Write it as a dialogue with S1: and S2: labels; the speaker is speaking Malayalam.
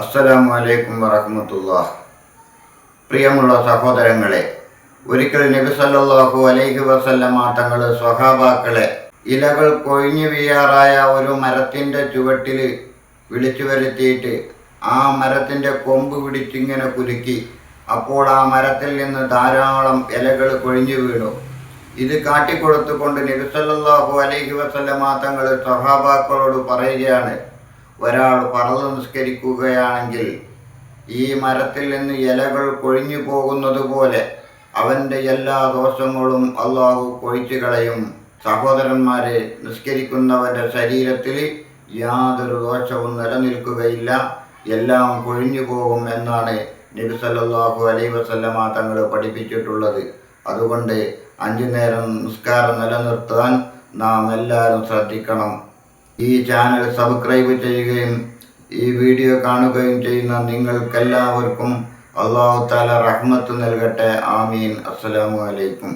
S1: അസ്സലാമു അലൈക്കും വറഹ്മത്തുള്ളാഹി. പ്രിയമുള്ള സഹോദരങ്ങളെ, ഒരിക്കൽ നബി സല്ലല്ലാഹു അലൈഹി വസല്ലമ തങ്ങൾ സ്വഹാബാക്കളെ ഇലകൾ കൊഴിഞ്ഞു വീഴാറായ ഒരു മരത്തിൻ്റെ ചുവട്ടിൽ വിളിച്ചു വരുത്തിയിട്ട് ആ മരത്തിൻ്റെ കൊമ്പ് പിടിച്ചിങ്ങനെ കുലുക്കി. അപ്പോൾ ആ മരത്തിൽ നിന്ന് ധാരാളം ഇലകൾ കൊഴിഞ്ഞു വീണു. ഇത് കാട്ടിക്കൊടുത്തുകൊണ്ട് നബി സല്ലല്ലാഹു അലൈഹി വസല്ലമ തങ്ങൾ സ്വഹാബാക്കളോട് പറയുകയാണ്, ഒരാൾ ഫർള് നിസ്കരിക്കുകയാണെങ്കിൽ ഈ മരത്തിൽ നിന്ന് ഇലകൾ കൊഴിഞ്ഞു പോകുന്നത് പോലെ അവൻ്റെ എല്ലാ ദോഷങ്ങളും അള്ളാഹു കൊഴിച്ചു കളയും. സഹോദരന്മാരെ, നിസ്കരിക്കുന്നവൻ്റെ ശരീരത്തിൽ യാതൊരു ദോഷവും നിലനിൽക്കുകയില്ല, എല്ലാം കൊഴിഞ്ഞു പോകും എന്നാണ് നബി സല്ലല്ലാഹു അലൈഹി വസല്ലമ തങ്ങൾ പഠിപ്പിച്ചിട്ടുള്ളത്. അതുകൊണ്ട് 5 നേരം നിസ്കാരം നിലനിർത്താൻ നാം എല്ലാവരും ശ്രദ്ധിക്കണം. ഈ ചാനൽ സബ്സ്ക്രൈബ് ചെയ്യുകയും ഈ വീഡിയോ കാണുകയും ചെയ്യുന്ന നിങ്ങൾക്കെല്ലാവർക്കും അല്ലാഹു തആല റഹ്മത്ത് നൽകട്ടെ. ആമീൻ. അസ്സലാമു അലൈക്കും.